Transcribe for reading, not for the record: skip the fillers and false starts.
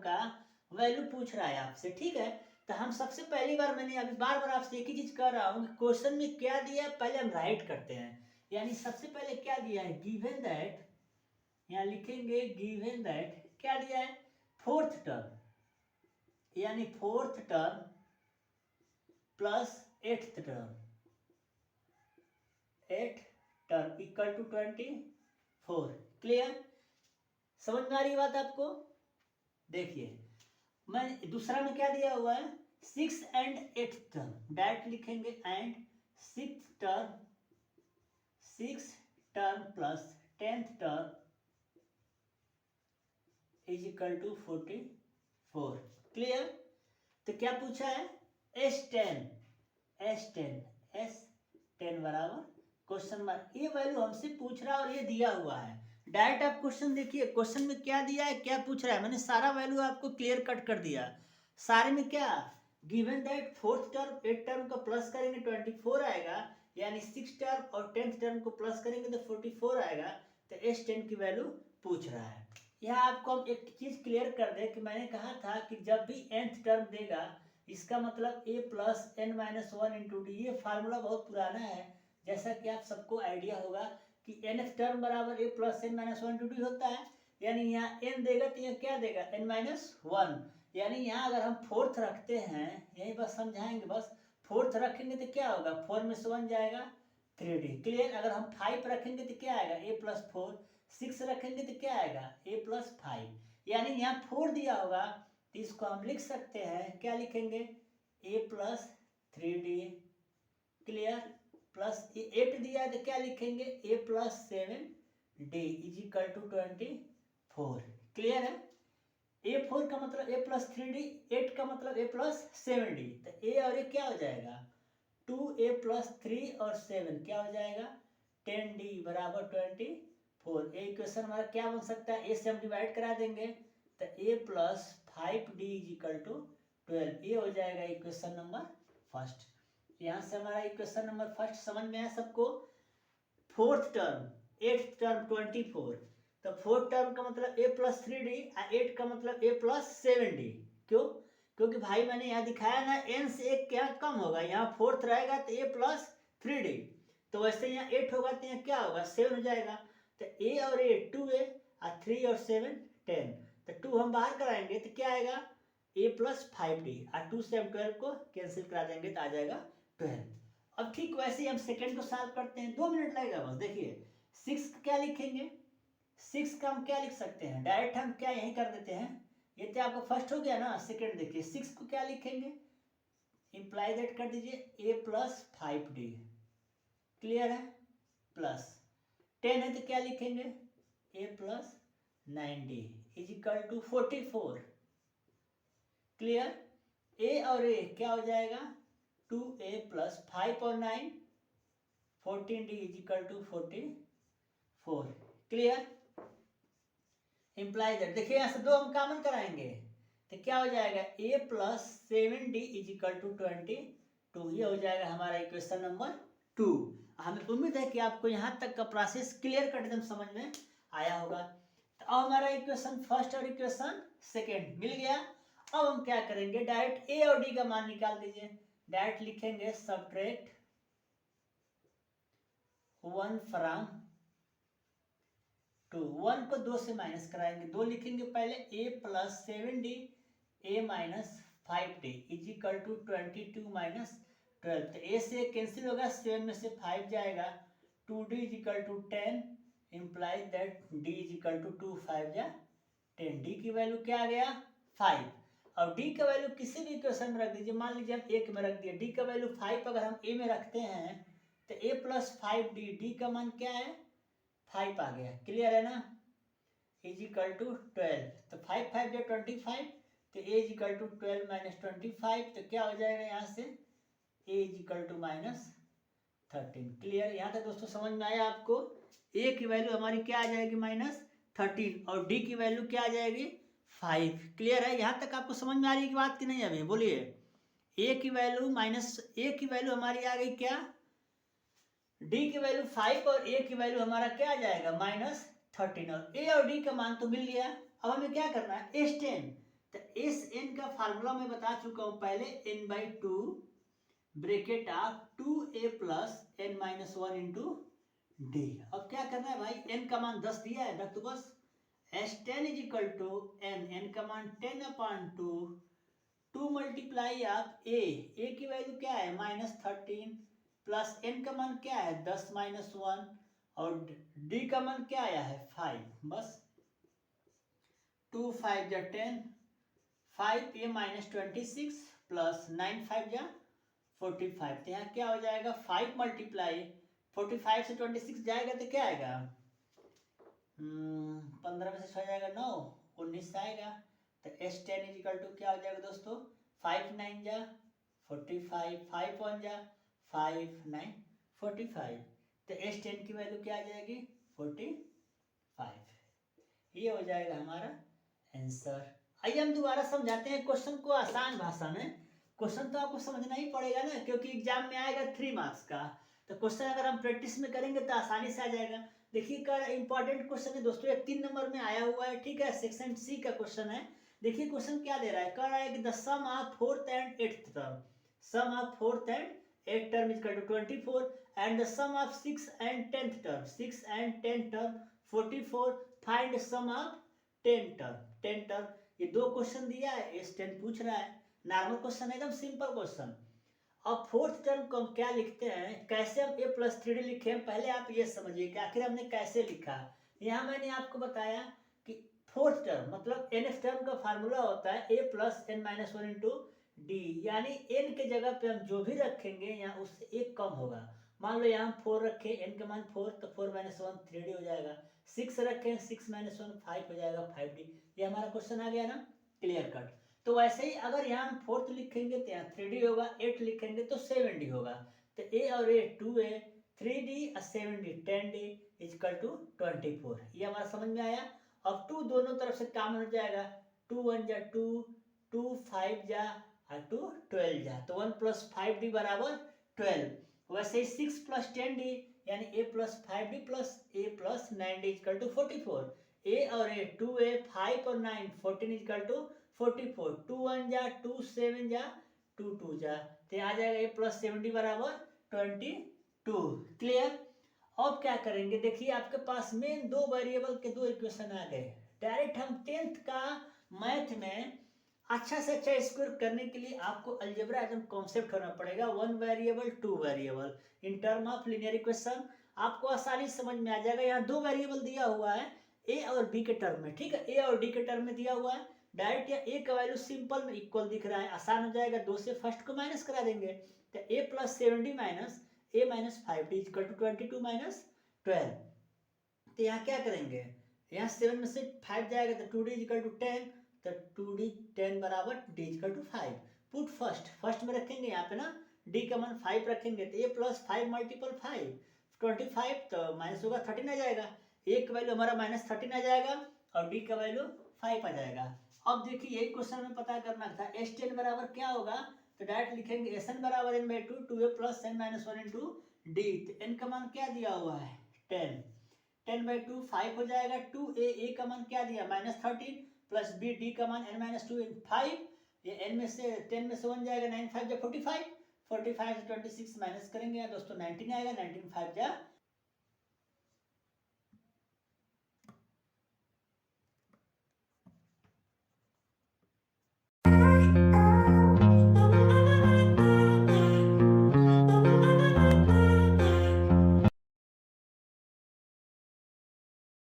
का वैल्यू पूछ रहा है आपसे, ठीक है। तो हम सबसे पहली बार, मैंने अभी बार बार आपसे एक ही चीज कर रहा हूँ, क्वेश्चन में क्या दिया है पहले हम राइट करते हैं। यानी सबसे पहले क्या दिया है, गिवन दैट, यहाँ लिखेंगे गिवन दैट, क्या दिया है, फोर्थ टर्म, यानी fourth term plus eighth term, eight term equal to 24। Clear, समझ में आ रही बात आपको। देखिए मैं दूसरा में क्या दिया हुआ है, 6 एंड 8th टर्म, डायरेक्ट लिखेंगे and 6th term, 6 term plus 10th term is equal to 44। Clear, तो क्या पूछा है, S10 बराबर क्वेश्चन मार्क, ये वैल्यू हमसे पूछ रहा है और ये दिया हुआ है। डायरेक्ट आप क्वेश्चन देखिए, क्वेश्चन में क्या दिया है, क्या पूछ रहा है, मैंने सारा वैल्यू आपको क्लियर कट कर दिया। सारे में क्या, given that fourth term 8 term का प्लस करेंगे 24 आएगा, यानी 6 टर्म और 10th टर्म को प्लस करेंगे तो 44 आएगा। तो S10 की वैल्यू पूछ रहा है। यहाँ आपको हम एक चीज क्लियर कर दें कि मैंने कहा था कि जब भी nth टर्म देगा, इसका मतलब a plus n minus one into D, ये फार्मूला बहुत पुराना है, जैसा कि आप सबको आइडिया होगा कि nth टर्म बराबर a plus n minus one into D होता है। यानी यहाँ n देगा तो यहाँ क्या देगा, n माइनस वन, यानी यहाँ अगर हम फोर्थ रखते हैं, यही बस समझाएंगे, बस फोर्थ रखेंगे तो क्या होगा, 4 में से 1 जाएगा 3d। क्लियर, अगर हम 5 रखेंगे तो क्या आएगा, a प्लस 4, 6 रखेंगे तो क्या आएगा, a प्लस 5, यानी यहाँ 4 दिया होगा तो इसको हम लिख सकते हैं, क्या लिखेंगे, a plus 3d। Clear, plus 8 दिया है तो क्या लिखेंगे, a plus 7d is equal to 24। Clear है, A4 का मतलब a प्लस 3d, 8 का मतलब a प्लस 7d, तो a और a क्या हो जाएगा, 2a प्लस 3 और 7 क्या हो जाएगा, 10d बराबर 24। ये इक्वेशन हमारा क्या बन सकता है, a से हम डिवाइड करा देंगे तो a plus 5d is equal to 12, ये हो जाएगा इक्वेशन नंबर फर्स्ट। यहाँ से हमारा इक्वेशन नंबर फर्स्ट समझ में आया सबको। फोर्थ टर्म, 8th टर्म 24, तो फोर्थ टर्म का मतलब a प्लस 3d, 8 का मतलब a प्लस 7d। क्यों, क्योंकि भाई मैंने यहाँ दिखाया ना, n से एक क्या कम होगा, यहाँ फोर्थ रहेगा तो a प्लस 3d, तो वैसे यहाँ 8 होगा तो यहाँ क्या होगा, 7 हो जाएगा। तो a और a 2a और 3 और 7 10, तो 2 हम बाहर कराएंगे तो क्या आएगा, a प्लस 5d, और 2 से हम 12 को कैंसिल करा देंगे तो आ जाएगा 12। अब ठीक वैसे ही हम सेकंड को सॉल्व करते हैं, 2 मिनट लगेगा बस। देखिए 6 क्या लिखेंगे, 6 का हम क्या लिख सकते हैं, डायरेक्ट हम क्या यही कर देते हैं, ये तो आपका फर्स्ट हो गया ना। सेकंड देखिए 6 को क्या लिखेंगे, इंप्लाई दैट कर दीजिए a प्लस 5d। क्लियर है, प्लस 10 है तो क्या लिखेंगे, a plus 9d is equal to 44। Clear, a और a क्या हो जाएगा, 2a प्लस 5 और 9 14d is equal to 44। Clear, imply that, देखिए यहाँ से 2 हम कॉमन कराएंगे तो क्या हो जाएगा, a plus 7d is equal to 22, ये हो जाएगा हमारा इक्वेशन नंबर 2। हमें उम्मीद है कि आपको यहाँ तक का प्रोसेस क्लियर कट एकदम समझ में आया होगा। तो अब हमारा इक्वेशन फर्स्ट और इक्वेशन सेकेंड मिल गया। अब हम क्या करेंगे, डायरेक्ट a और d का मान निकाल दीजिए। डायरेक्ट लिखेंगे सबट्रैक्ट 1 फ्रॉम 2, 1 को 2 से माइनस कराएंगे, 2 लिखेंगे पहले, a plus 7d a minus 5d is equal to 22 minus 12, तो a से कैंसिल होगा, 7 में से 5 जाएगा, 2d is equal to 10, imply that d is equal to 2 5 जा 10, d की वैल्यू क्या आ गया 5। और d का वैल्यू किसी भी इक्वेशन में रख दीजिए, मान लीजिए हम a में रख दिए, d का वैल्यू 5 अगर हम a में रखते हैं तो a प्लस 5d, d का मान क्या है 5 आ गया। क्लियर है ना, इज इक्वल टू 12, तो 5 5 जो 25, तो a is equal to 12 minus 25, तो क्या हो जाएगा यहाँ से, a is equal to minus 13। Clear, यहाँ तक दोस्तों समझ में आया आपको। a की वैल्यू हमारी क्या आ जाएगी माइनस 13 और d की वैल्यू क्या आ जाएगी 5। क्लियर है, यहाँ तक आपको समझ में आ रही है बात कि नहीं, अभी बोलिए। a की वैल्यू माइनस, a की वैल्यू हमारी आ गई क्या, d की वैल्यू 5 और a की वैल्यू हमारा क्या आ जाएगा माइनस 13, और a और d का मान तो मिल गया। अब हमें क्या करना है, S10, तो इस n का फार्मूला मैं बता चुका हूं पहले, n/2 bracket of 2a plus n minus 1 into D. अब क्या करना है भाई, n का मान 10 दिया है, रख दो बस। S10 is equal to n का मान 10/2, 2 मल्टीप्लाई ऑफ a की वैल्यू क्या है -13, प्लस n का मान क्या है 10 माइनस 1, और d का मान क्या आया है 5। बस 2 5 जा 10, 5a माइनस 26 प्लस 9 5 जा 45। तो यहाँ क्या हो जाएगा 5 मल्टीप्लाई 45 से 26 जाएगा तो क्या आएगा 15 में से 6 जाएगा 9, 19 से आएगा। तो S10 इज इक्वल टू क्या हो जाएगा दोस्तों 5 9 जा 45, 5 1 जा 5 9 45। तो S10 की वैल्यू क्या आ जाएगी 45। ये हो जाएगा हमारा आंसर। आइए हम दोबारा समझाते हैं क्वेश्चन को आसान भाषा में। क्वेश्चन तो आपको समझना ही पड़ेगा ना, क्योंकि एग्जाम में आएगा 3 मार्क्स का। तो क्वेश्चन अगर हम प्रैक्टिस में करेंगे तो आसानी से आ जाएगा। देखिए का इंपॉर्टेंट क्वेश्चन है दोस्तों, ये 3 नंबर में आया हुआ है, ठीक है, सेक्शन सी का क्वेश्चन है। देखिए क्वेश्चन क्या दे रहा है, कह रहा है कि the sum of 4th and 8th term, sum of 4th and 8th term is equal to 24, and the sum of 6th and 10th term, 6 and 10 term 44, find sum of 10 term, 10 term. ये 2 question दिया है, S10 पूछ रहा है, normal question है, एकदम simple question. अब 4th term को हम क्या लिखते हैं, कैसे हम a प्लस 3d लिखे हैं, पहले आप ये समझिए कि आखिर हमने कैसे लिखा। यहाँ मैंने आपको बताया कि 4th टर्म मतलब nth टर्म का फार्मूला होता है a plus n minus 1 into D, यानी n के जगह पे हम जो भी रखेंगे यहाँ उससे एक कम होगा। मान लो यहाँ 4 रखे, n का मान 4, तो 4 माइनस 1 3d हो जाएगा। 6 रखें, 6 माइनस 1 5 हो जाएगा 5d। ये हमारा क्वेश्चन आ गया ना, क्लियर कट। तो वैसे ही अगर यहाँ हम 4th लिखेंगे तो यहाँ 3d होगा, 8 लिखेंगे तो 7d होगा। तो a और a 2a, 3d और 7d 10d इक्वल टू 24। ये हमारा समझ में आया। अब 2 दोनों तरफ से कॉमन हो जाएगा, 2 1 जा 2, 2 5 जा और 2 12 जा, तो 1 प्लस 5d बराबर 12। वैसे ही 6 प्लस 10d यानी a plus 5d plus a plus 9d equal to 44। a और a 2a 5 और 9 14 इक्वल टू 44, 2 1 जा 2 7 जा 2 2 जा, तो आ जाएगा a प्लस 70 बराबर 22। क्लियर। अब क्या करेंगे, देखिए आपके पास मेन 2 वेरिएबल के 2 इक्वेशन आ गए। डायरेक्ट हम 10th का मैथ में अच्छा से अच्छा स्कोर करने के लिए आपको अलजेब्रा एकदम कॉन्सेप्ट होना पड़ेगा। 1 variable 2 variable in term of linear equation आपको आसानी समझ में आ जाएगा। यहाँ 2 वेरिएबल दिया हुआ है a और b के टर्म में, ठीक है, a और d के टर्म में दिया हुआ है। डायरेक्ट या a का वैल्यू सिंपल में इक्वल दिख रहा है, आसान हो जाएगा, 2 से फर्स्ट को माइनस करा देंगे। तो a plus 70 minus a minus 5d equal to 22 minus 12। तो यहाँ क्या करेंगे, यहाँ 7 में से 5 जाएगा तो 2d इक्वल टू 10, तो 2d 10 बराबर d equal to 5। Put first में रखेंगे यहाँ पे ना, d का मान 5 रखेंगे तो a प्लस 5 मल्टीपल 5 25, तो माइनस होगा 13 आ जाएगा। a का वैल्यू हमारा माइनस 13 आ जाएगा और d का वैल्यू 5 आ जाएगा। अब देखिए यही क्वेश्चन में पता करना था S10 बराबर क्या होगा, तो डायरेक्ट लिखेंगे Sn बराबर n/2 2a plus n minus 1 into D. तो n का मान क्या दिया हुआ है 10, 10/2 5 हो जाएगा। 2a का मान क्या दिया -13 प्लस b d का मान n माइनस 2 5, ये n में से 10 में से 1 जाएगा, 9 5 जा 45, 45 से 26 माइनस करेंगे दोस्तों 19 आएगा, 19 5 जा